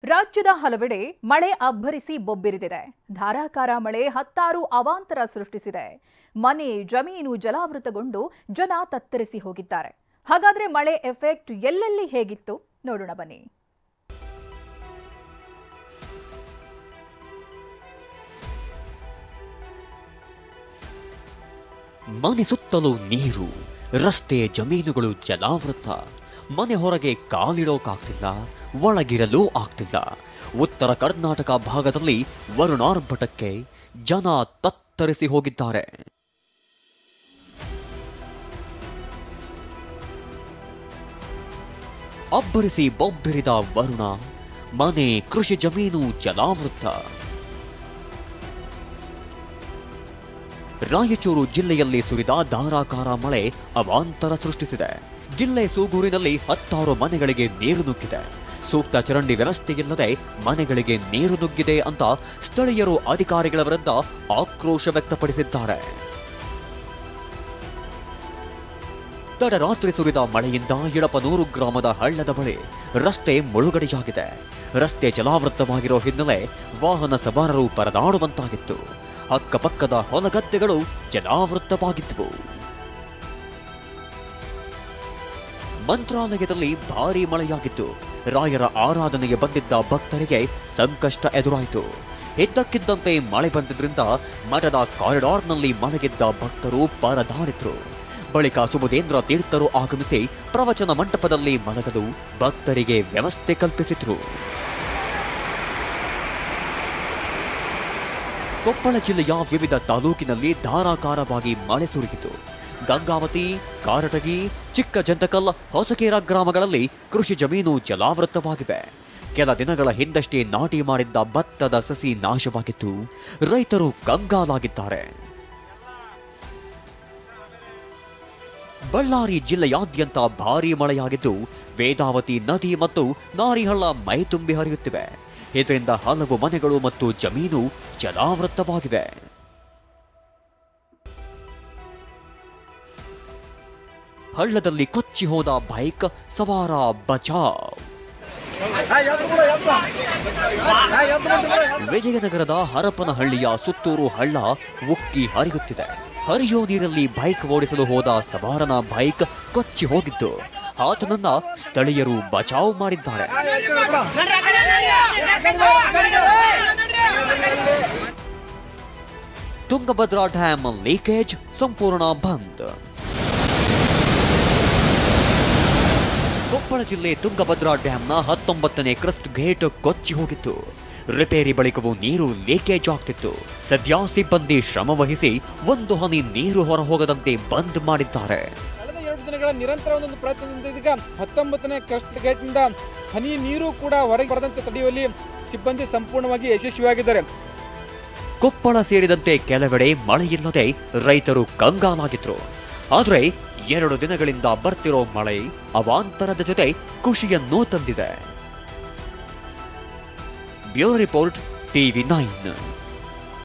ರಾಜ್ಯದ ಹಲವೆಡೆ ಮಳೆ ಅಬ್ಬರಿಸಿ ಬೊಬ್ಬಿರಿದಿದೆ. ಧಾರಾಕಾರ ಮಳೆ ಹತ್ತಾರು ಅವಾಂತರ ಸೃಷ್ಟಿಸಿದೆ. ಮನೆ, ಜಮೀನು ಜಲಾವೃತಗೊಂಡು ಜನ ತತ್ತರಿಸಿ ಹೋಗಿದ್ದಾರೆ. ಹಾಗಾದ್ರೆ ಮಳೆ ಎಫೆಕ್ಟ್ ಎಲ್ಲೆಲ್ಲಿ ಹೇಗಿತ್ತು ನೋಡೋಣ ಬನ್ನಿ. ಮನೆ ಸುತ್ತಲೂ ನೀರು, ರಸ್ತೆ ಜಮೀನುಗಳು ಜಲಾವೃತ. ಮನೆ ಹೊರಗೆ ಕಾಲಿಡೋಕಾಗ್ತಿಲ್ಲ, ಒಳಗಿರಲು ಆಗ್ತಿಲ್ಲ. ಉತ್ತರ ಕರ್ನಾಟಕ ಭಾಗದಲ್ಲಿ ವರುಣಾರ್ಭಟಕ್ಕೆ ಜನ ತತ್ತರಿಸಿ ಹೋಗಿದ್ದಾರೆ. ಅಬ್ಬರಿಸಿ ಬೊಬ್ಬಿರಿದ ವರುಣ, ಮನೆ, ಕೃಷಿ ಜಮೀನು ಜಲಾವೃತ. ರಾಯಚೂರು ಜಿಲ್ಲೆಯಲ್ಲಿ ಸುರಿದ ಧಾರಾಕಾರ ಮಳೆ ಅವಾಂತರ ಸೃಷ್ಟಿಸಿದೆ. ಜಿಲ್ಲೆ ಸೂಗೂರಿನಲ್ಲಿ ಹತ್ತಾರು ಮನೆಗಳಿಗೆ ನೀರು ನುಗ್ಗಿದೆ. ಸೂಕ್ತ ಚರಂಡಿ ವ್ಯವಸ್ಥೆಯಿಲ್ಲದೆ ಮನೆಗಳಿಗೆ ನೀರು ನುಗ್ಗಿದೆ ಅಂತ ಸ್ಥಳೀಯರು ಅಧಿಕಾರಿಗಳ ವಿರುದ್ಧ ಆಕ್ರೋಶ ವ್ಯಕ್ತಪಡಿಸಿದ್ದಾರೆ. ತಡರಾತ್ರಿ ಸುರಿದ ಮಳೆಯಿಂದ ಯಡಪನೂರು ಗ್ರಾಮದ ಹಳ್ಳದ ಬಳಿ ರಸ್ತೆ ಮುಳುಗಡೆಯಾಗಿದೆ. ರಸ್ತೆ ಜಲಾವೃತವಾಗಿರೋ ಹಿನ್ನೆಲೆ ವಾಹನ ಸವಾರರು ಪರದಾಡುವಂತಾಗಿತ್ತು. ಅಕ್ಕಪಕ್ಕದ ಹೊಲಗದ್ದೆಗಳು ಜಲಾವೃತವಾಗಿದ್ದವು. ಮಂತ್ರಾಲಯದಲ್ಲಿ ಭಾರೀ ಮಳೆಯಾಗಿತ್ತು. ರಾಯರ ಆರಾಧನೆಗೆ ಬಂದಿದ್ದ ಭಕ್ತರಿಗೆ ಸಂಕಷ್ಟ ಎದುರಾಯಿತು. ಇದ್ದಕ್ಕಿದ್ದಂತೆ ಮಳೆ ಬಂದಿದ್ರಿಂದ ಮಠದ ಕಾರಿಡಾರ್ನಲ್ಲಿ ಮಲಗಿದ್ದ ಭಕ್ತರು ಪರದಾಡಿದ್ರು. ಬಳಿಕ ಸುಬುಧೇಂದ್ರ ತೀರ್ಥರು ಆಗಮಿಸಿ ಪ್ರವಚನ ಮಂಟಪದಲ್ಲಿ ಮಲಗಲು ಭಕ್ತರಿಗೆ ವ್ಯವಸ್ಥೆ ಕಲ್ಪಿಸಿದ್ರು. ಕೊಪ್ಪಳ ಜಿಲ್ಲೆಯ ವಿವಿಧ ತಾಲೂಕಿನಲ್ಲಿ ಧಾರಾಕಾರವಾಗಿ ಮಳೆ ಸುರಿಯಿತು. ಗಂಗಾವತಿ, ಕಾರಟಗಿ, ಚಿಕ್ಕಜಂತಕಲ್, ಹೊಸಕೇರ ಗ್ರಾಮಗಳಲ್ಲಿ ಕೃಷಿ ಜಮೀನು ಜಲಾವೃತವಾಗಿವೆ. ಕೆಲ ದಿನಗಳ ಹಿಂದಷ್ಟೇ ನಾಟಿ ಮಾಡಿದ್ದ ಭತ್ತದ ಸಸಿ ನಾಶವಾಗಿತ್ತು. ರೈತರು ಕಂಗಾಲಾಗಿದ್ದಾರೆ. ಬಳ್ಳಾರಿ ಜಿಲ್ಲೆಯಾದ್ಯಂತ ಭಾರೀ ಮಳೆಯಾಗಿದ್ದು ವೇದಾವತಿ ನದಿ ಮತ್ತು ನಾರಿಹಳ್ಳ ಮೈತುಂಬಿ ಹರಿಯುತ್ತಿವೆ. ಇದರಿಂದ ಹಲವು ಮನೆಗಳು ಮತ್ತು ಜಮೀನು ಜಲಾವೃತವಾಗಿವೆ. ಹಳ್ಳದಲ್ಲಿ ಕೊಚ್ಚಿ ಹೋದ ಬೈಕ್ ಸವಾರ ಬಚಾವ್. ವಿಜಯನಗರದ ಹರಪನಹಳ್ಳಿಯ ಸುತ್ತೂರು ಹಳ್ಳ ಉಕ್ಕಿ ಹರಿಯುತ್ತಿದೆ. ಹರಿಯೋ ನೀರಲ್ಲಿ ಬೈಕ್ ಓಡಿಸಲು ಹೋದ ಸವಾರನ ಬೈಕ್ ಕೊಚ್ಚಿ ಹೋಗಿದ್ದು ಆತನನ್ನ ಸ್ಥಳೀಯರು ಬಚಾವ್ ಮಾಡಿದ್ದಾರೆ. ತುಂಗಭದ್ರಾ ಡ್ಯಾಮ್ ಲೀಕೇಜ್ ಸಂಪೂರ್ಣ ಬಂದ್. ಕೊಪ್ಪಳ ಜಿಲ್ಲೆ ತುಂಗಭದ್ರಾ ಡ್ಯಾಂನ 19ನೇ ಕ್ರಸ್ಟ್ ಗೇಟ್ ಕೊಚ್ಚಿ ಹೋಗಿತ್ತು. ರಿಪೇರಿ ಬಳಿಕವೂ ನೀರು ಲೀಕೇಜ್ ಆಗ್ತಿತ್ತು. ಸದ್ಯ ಸಿಬ್ಬಂದಿ ಶ್ರಮ ವಹಿಸಿ ಒಂದು ಹನಿ ನೀರು ಹೊರ ಹೋಗದಂತೆ ಬಂದ್ ಮಾಡಿದ್ದಾರೆ. ಕಳೆದ 2 ದಿನಗಳ ನಿರಂತರ ಒಂದು ಪ್ರಯತ್ನದಿಂದ ಈಗ 19ನೇ ಕ್ರಸ್ಟ್ ಗೇಟ್ನಿಂದ ಹನಿ ನೀರು ಕೂಡ ಹೊರಗೆ ಬರದಂತೆ ತಡೆಯುವಲ್ಲಿ ಸಿಬ್ಬಂದಿ ಸಂಪೂರ್ಣವಾಗಿ ಯಶಸ್ವಿಯಾಗಿದ್ದಾರೆ. ಕೊಪ್ಪಳ ಸೇರಿದಂತೆ ಕೆಲವೆಡೆ ಮಳೆಯಿಲ್ಲದೆ ರೈತರು ಕಂಗಾಲಾಗಿದ್ರು. ಆದರೆ 2 ದಿನಗಳಿಂದ ಬರ್ತಿರೋ ಮಳೆ ಅವಾಂತರದ ಜೊತೆ ಖುಷಿಯನ್ನೂ ತಂದಿದೆ. Bureau report, TV9.